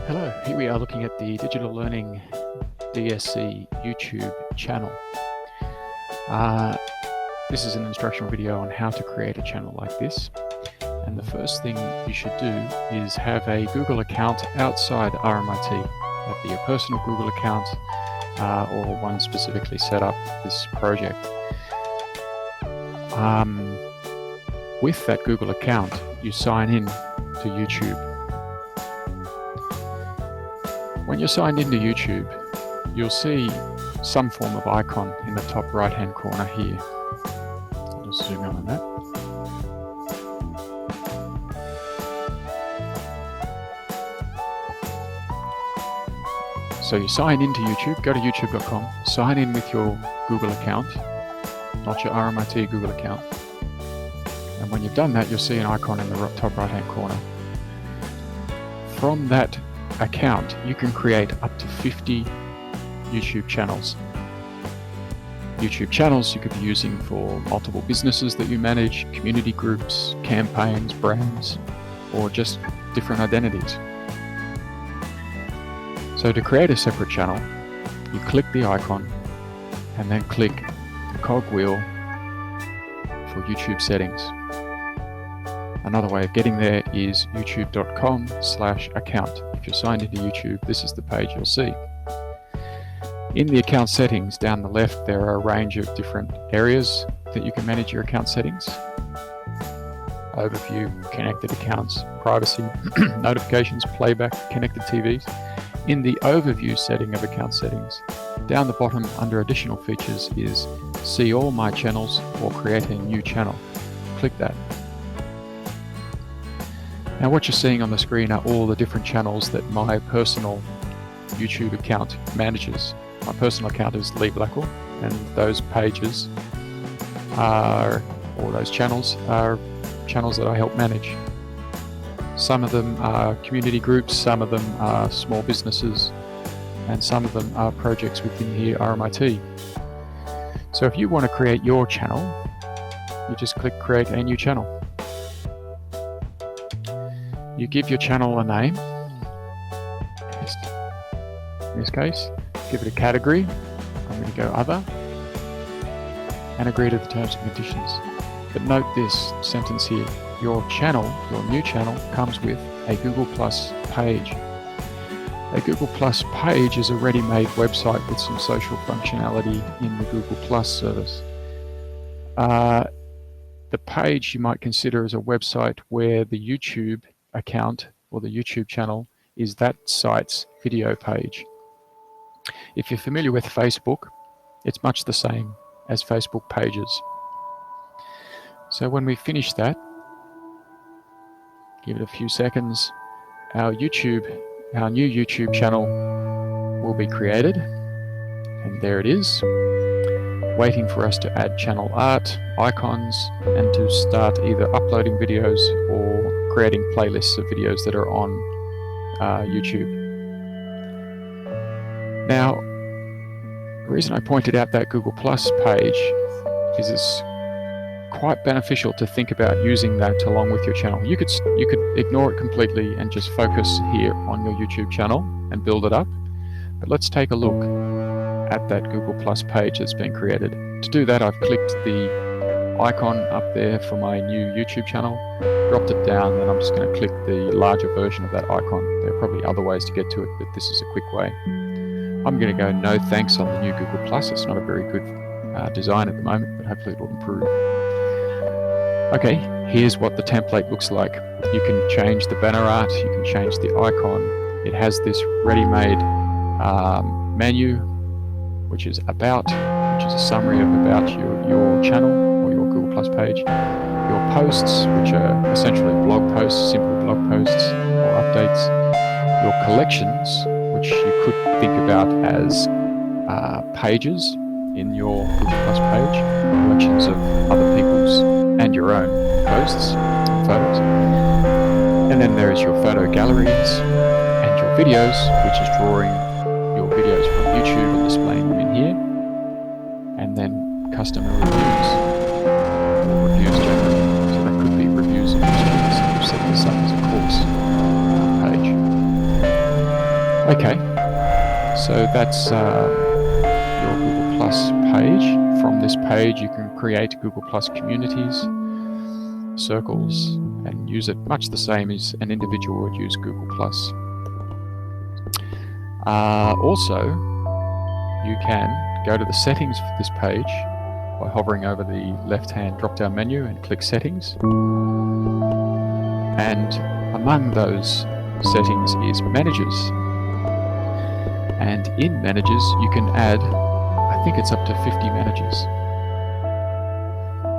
Hello, here we are looking at the Digital Learning DSC YouTube channel. This is an instructional video on how to create a channel like this. And the first thing you should do is have a Google account outside RMIT. That'd be a personal Google account or one specifically set up for this project. With that Google account, you sign in to YouTube. When you're signed into YouTube, you'll see some form of icon in the top right-hand corner here. I'll just zoom in on that. So you sign into YouTube, go to youtube.com, sign in with your Google account, not your RMIT Google account. And when you've done that, you'll see an icon in the top right-hand corner. From that account, you can create up to 50 YouTube channels. YouTube channels you could be using for multiple businesses that you manage, community groups, campaigns, brands, or just different identities. So to create a separate channel, you click the icon and then click the cogwheel for YouTube settings. Another way of getting there is youtube.com/account. If you're signed into YouTube, this is the page you'll see. In the account settings down the left, there are a range of different areas that you can manage your account settings. Overview, connected accounts, privacy, notifications, playback, connected TVs. In the overview setting of account settings, down the bottom under additional features is see all my channels or create a new channel. Click that. Now what you're seeing on the screen are all the different channels that my personal YouTube account manages. My personal account is Lee Blackwell, and those pages are, or those channels are channels that I help manage. Some of them are community groups, some of them are small businesses, and some of them are projects within here RMIT. So if you want to create your channel, you just click create a new channel. You give your channel a name. In this case, give it a category. I'm going to go other, and agree to the terms and conditions. But note this sentence here: your channel, your new channel, comes with a Google Plus page. A Google Plus page is a ready-made website with some social functionality in the Google Plus service. The page you might consider as a website where the YouTube account or the YouTube channel is that site's video page. If you're familiar with Facebook, it's much the same as Facebook pages. So when we finish that, give it a few seconds, our new YouTube channel will be created, and there it is, waiting for us to add channel art, icons, and to start either uploading videos or creating playlists of videos that are on YouTube. Now, the reason I pointed out that Google Plus page is it's quite beneficial to think about using that along with your channel. You could ignore it completely and just focus here on your YouTube channel and build it up. But let's take a look at that Google Plus page that's been created. To do that, I've clicked the icon up there for my new YouTube channel, dropped it down, and I'm just going to click the larger version of that icon. There are probably other ways to get to it, but this is a quick way. I'm going to go no thanks on the new Google Plus. It's not a very good design at the moment, but hopefully it will improve. Okay, here's what the template looks like. You can change the banner art, you can change the icon. It has this ready-made menu, which is about, which is a summary of about your channel or your Google Plus page. Your posts, which are essentially blog posts, simple blog posts or updates. Your collections, which you could think about as pages in your Google Plus page, collections of other people's and your own posts and photos. And then there is your photo galleries and your videos, which is drawing your videos from YouTube and displaying them in here. And then customer reviews, or reviews generally. So that could be reviews of your students. You've set this up as a course page. Okay, so that's your Google Plus page. From this page you can create Google Plus communities, circles, and use it much the same as an individual would use Google Plus. Also, you can go to the settings for this page by hovering over the left-hand drop-down menu and click Settings. And among those settings is Managers. And in Managers, you can add, I think it's up to 50 managers.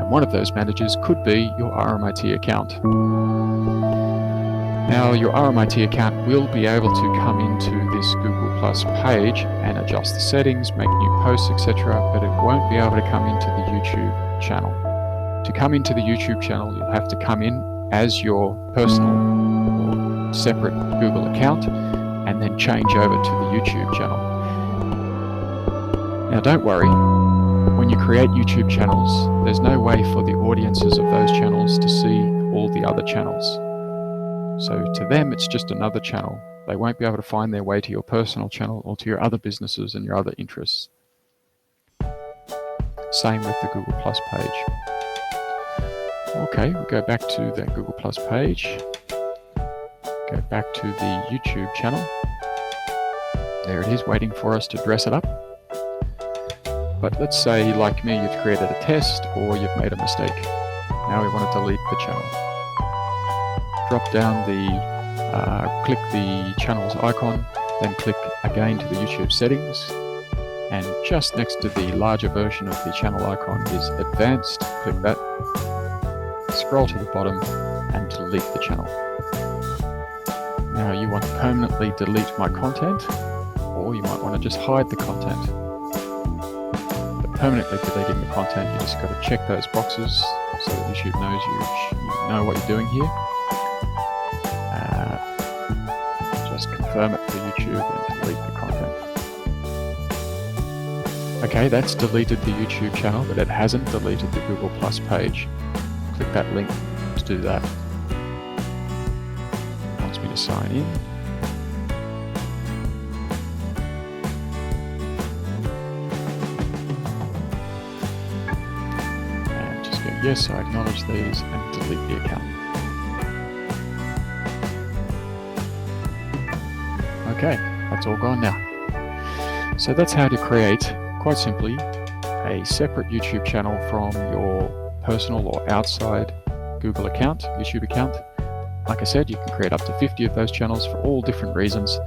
And one of those managers could be your RMIT account. Now, your RMIT account will be able to come into this Google Plus page and adjust the settings, make new posts, etc., but it won't be able to come into the YouTube channel. To come into the YouTube channel, you'll have to come in as your personal or separate Google account and then change over to the YouTube channel. Now, don't worry, when you create YouTube channels, there's no way for the audiences of those channels to see all the other channels. So to them, it's just another channel. They won't be able to find their way to your personal channel or to your other businesses and your other interests. Same with the Google Plus page. Okay, we'll go back to that Google Plus page. Go back to the YouTube channel. There it is, waiting for us to dress it up. But let's say, like me, you've created a test or you've made a mistake. Now we want to delete the channel. Drop down click the channel's icon, then click again to the YouTube settings, and just next to the larger version of the channel icon is Advanced. Click that, scroll to the bottom, and delete the channel. Now you want to permanently delete my content, or you might want to just hide the content. But permanently deleting the content, you just got to check those boxes so that YouTube knows you know what you're doing here. Just confirm it for YouTube and delete the content. Okay, that's deleted the YouTube channel, but it hasn't deleted the Google Plus page. Click that link to do that. It wants me to sign in. And just go, yes, I acknowledge these, and delete the account. Okay, that's all gone now. So that's how to create, quite simply, a separate YouTube channel from your personal or outside Google account, YouTube account. Like I said, you can create up to 50 of those channels for all different reasons,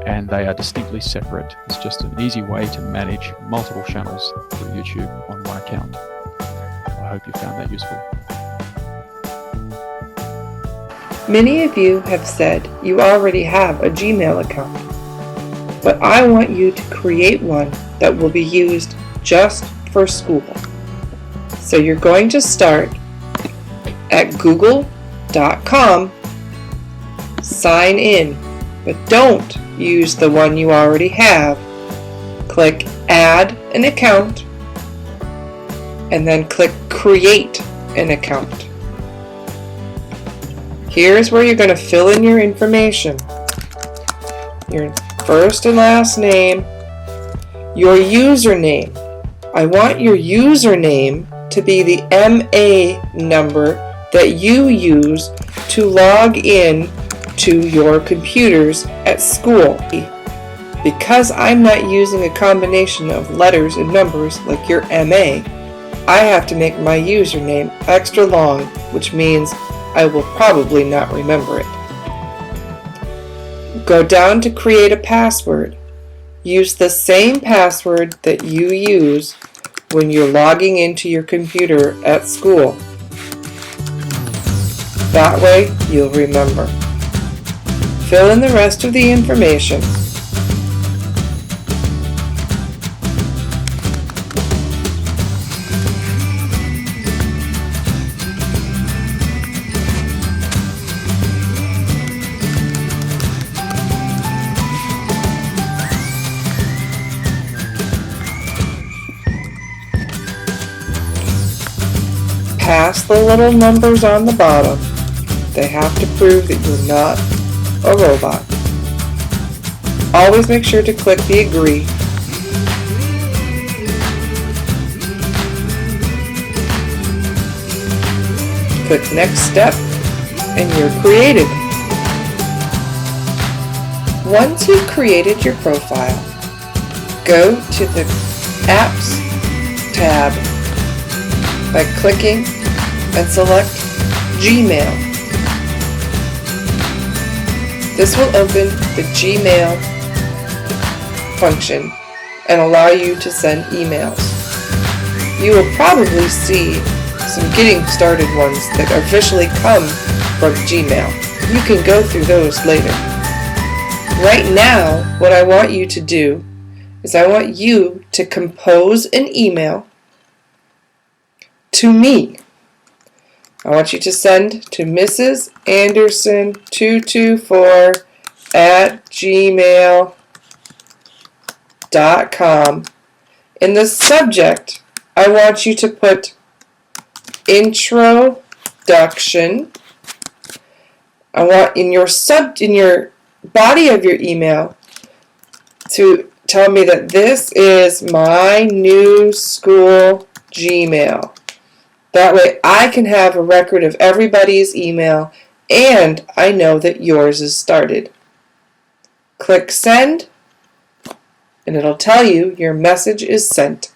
and they are distinctly separate. It's just an easy way to manage multiple channels through YouTube on one account. I hope you found that useful. Many of you have said you already have a Gmail account, but I want you to create one that will be used just for school. So you're going to start at google.com, sign in, but don't use the one you already have. Click Add an Account, and then click Create an Account. Here's where you're going to fill in your information. Your first and last name, your username. I want your username to be the MA number that you use to log in to your computers at school. Because I'm not using a combination of letters and numbers like your MA, I have to make my username extra long, which means I will probably not remember it. Go down to create a password. Use the same password that you use when you're logging into your computer at school. That way you'll remember. Fill in the rest of the information. Pass the little numbers on the bottom. They have to prove that you're not a robot. always make sure to click the agree. Click next step and you're created. Once you've created your profile, go to the Apps tab by clicking and select Gmail. This will open the Gmail function and allow you to send emails. You will probably see some getting started ones that officially come from Gmail. You can go through those later. Right now, what I want you to do is I want you to compose an email to me. I want you to send to Mrs. Anderson 224 at gmail.com. In the subject, I want you to put introduction. I want in your body of your email to tell me that this is my new school Gmail. That way I can have a record of everybody's email and I know that yours is started. Click send and it'll tell you your message is sent.